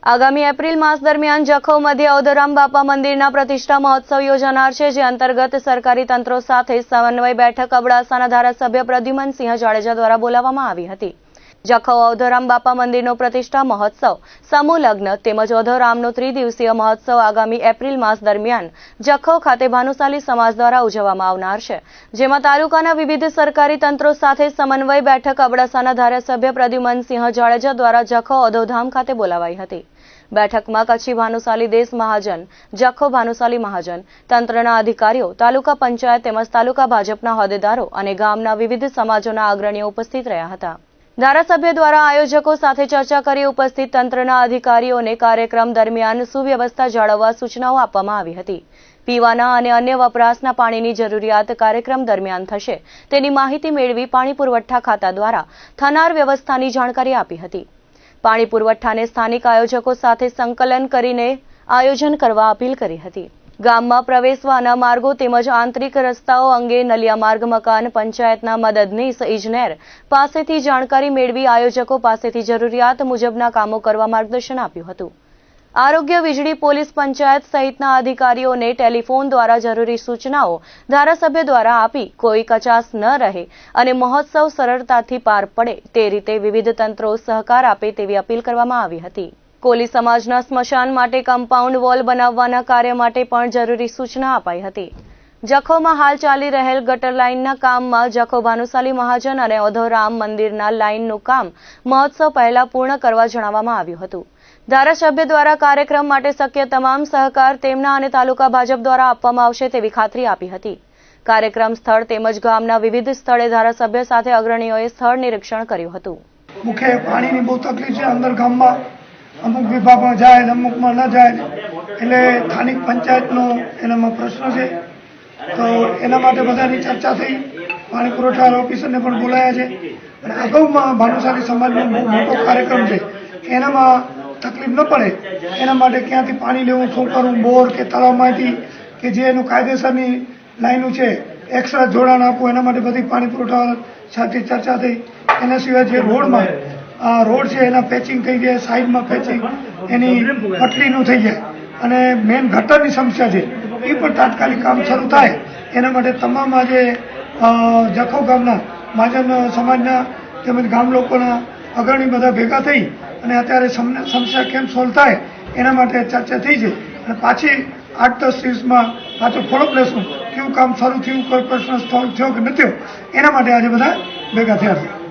આગામી એપ્રિલ માસ દરમિયાન જખૌ મધ્ય અવધરામ બાપા મંદિરના પ્રતિષ્ઠા મહોત્સવ યોજાનાર છે, જે અંતર્ગત સરકારી તંત્રો સાથે સમન્વય બેઠક અબડાસાના ધારાસભ્ય પ્રદ્યુમનસિંહ જાડેજા દ્વારા બોલાવવામાં આવી હતી। જખૌ અવધરામ બાપા મંદિરનો પ્રતિષ્ઠા મહોત્સવ, સમૂહ લગ્ન તેમજ અવધરામનો ત્રિદિવસીય મહોત્સવ આગામી એપ્રિલ માસ દરમિયાન જખૌ ખાતે ભાનુશાલી સમાજ દ્વારા ઉજવવામાં આવનાર છે, જેમાં તાલુકાના વિવિધ સરકારી તંત્રો સાથે સમન્વય બેઠક અબડાસાના ધારાસભ્ય પ્રદ્યુમનસિંહ જાડેજા દ્વારા જખૌ અવધધામ ખાતે બોલાવાઈ હતી। બેઠકમાં કચ્છી ભાનુશાલી દેશ મહાજન, જખૌ ભાનુશાલી મહાજન, તંત્રના અધિકારીઓ, તાલુકા પંચાયત તેમજ તાલુકા ભાજપના હોદ્દેદારો અને ગામના વિવિધ સમાજોના અગ્રણીઓ ઉપસ્થિત રહ્યા હતા। ધારાસભ્ય દ્વારા આયોજકો સાથે ચર્ચા કરી ઉપસ્થિત તંત્રના અધિકારીઓને કાર્યક્રમ દરમિયાન સુવ્યવસ્થા જાળવવા સૂચનાઓ આપવામાં આવી હતી। પીવાના અને અન્ય વપરાશના પાણીની જરૂરિયાત કાર્યક્રમ દરમિયાન થશે તેની માહિતી મેળવી પાણી પુરવઠા ખાતા દ્વારા થનાર વ્યવસ્થાની જાણકારી આપી હતી। પાણી પુરવઠાને સ્થાનિક આયોજકો સાથે સંકલન કરીને આયોજન કરવા અપીલ કરી હતી। ગામમાં પ્રવેશવાના માર્ગો તેમજ આંતરિક રસ્તાઓ અંગે નલિયા માર્ગ મકાન પંચાયતના મદદનીશ ઇજનેર પાસેથી જાણકારી મેળવી આયોજકો પાસેથી જરૂરિયાત મુજબના કામો કરવા માર્ગદર્શન આપ્યું હતું। આરોગ્ય, વીજળી, પોલીસ, પંચાયત સહિતના અધિકારીઓને ટેલિફોન દ્વારા જરૂરી સૂચનાઓ ધારાસભ્ય દ્વારા આપી કોઈ કચાશ ન રહે અને મહોત્સવ સરળતાથી પાર પડે તે રીતે વિવિધ તંત્રો સહકાર આપે તેવી અપીલ કરવામાં આવી હતી। કોલી સમાજના સ્મશાન માટે કમ્પાઉન્ડ વોલ બનાવવાના કાર્ય માટે પણ જરૂરી સૂચના અપાઈ હતી। જખૌમાં હાલ ચાલી રહેલ ગટર લાઇનના કામમાં જખૌ ભાનુશાલી મહાજન અને અવધરામ મંદિરના લાઇનનું કામ મહોત્સવ પહેલા પૂર્ણ કરવા જણાવવામાં આવ્યું હતું। ધારાસભ્ય દ્વારા કાર્યક્રમ માટે શક્ય તમામ સહકાર તેમના અને તાલુકા ભાજપ દ્વારા આપવામાં આવશે તેવી ખાતરી આપી હતી। કાર્યક્રમ સ્થળ તેમજ ગામના વિવિધ સ્થળે ધારાસભ્ય સાથે અગ્રણીઓએ સ્થળ નિરીક્ષણ કર્યું હતું। મુખ્ય પાણીની બહુ તકલીફ છે। અંદર ગામમાં અમુક વિભાગમાં જાય, અમુકમાં ન જાય, એટલે સ્થાનિક પંચાયતનો એનામાં પ્રશ્ન છે, તો એના માટે બધાની ચર્ચા થઈ। પાણી પુરવઠા ઓફિસરને પણ બોલાયા છે અને અગાઉમાં ભાનુશાલી સમાજનો બહુ મોટો કાર્યક્રમ છે, એનામાં તકલીફ ન પડે એના માટે ક્યાંથી પાણી લેવું, શું કરવું, બોર કે તળાવમાંથી કે જે એનું કાયદેસરની લાઈનો છે એક્સ્ટ્રા જોડાણ આપવું, એના માટે બધી પાણી પુરવઠા સાથે ચર્ચા થઈ। એના સિવાય જે રોડમાં રોડ છે એના પેચિંગ થઈ જાય, સાઈડમાં પેચિંગ એની પટલીનું થઈ જાય અને મેઇન ગટરની સમસ્યા છે એ પણ તાત્કાલિક કામ શરૂ થાય। એના માટે તમામ આજે જખૌ ગામના મહાજન સમાજના તેમજ ગામ લોકોના અગ્રણી બધા ભેગા થઈ અને અત્યારે સમસ્યા કેમ સોલ્વ થાય એના માટે ચર્ચા થઈ છે અને પાછી 8-10 દિવસમાં પાછો ફોલોઅપ લેશું, કેવું કામ શરૂ થયું, કોઈ પ્રશ્ન સોલ્વ થયો કે ન થયો, એના માટે આજે બધા ભેગા થયા છે।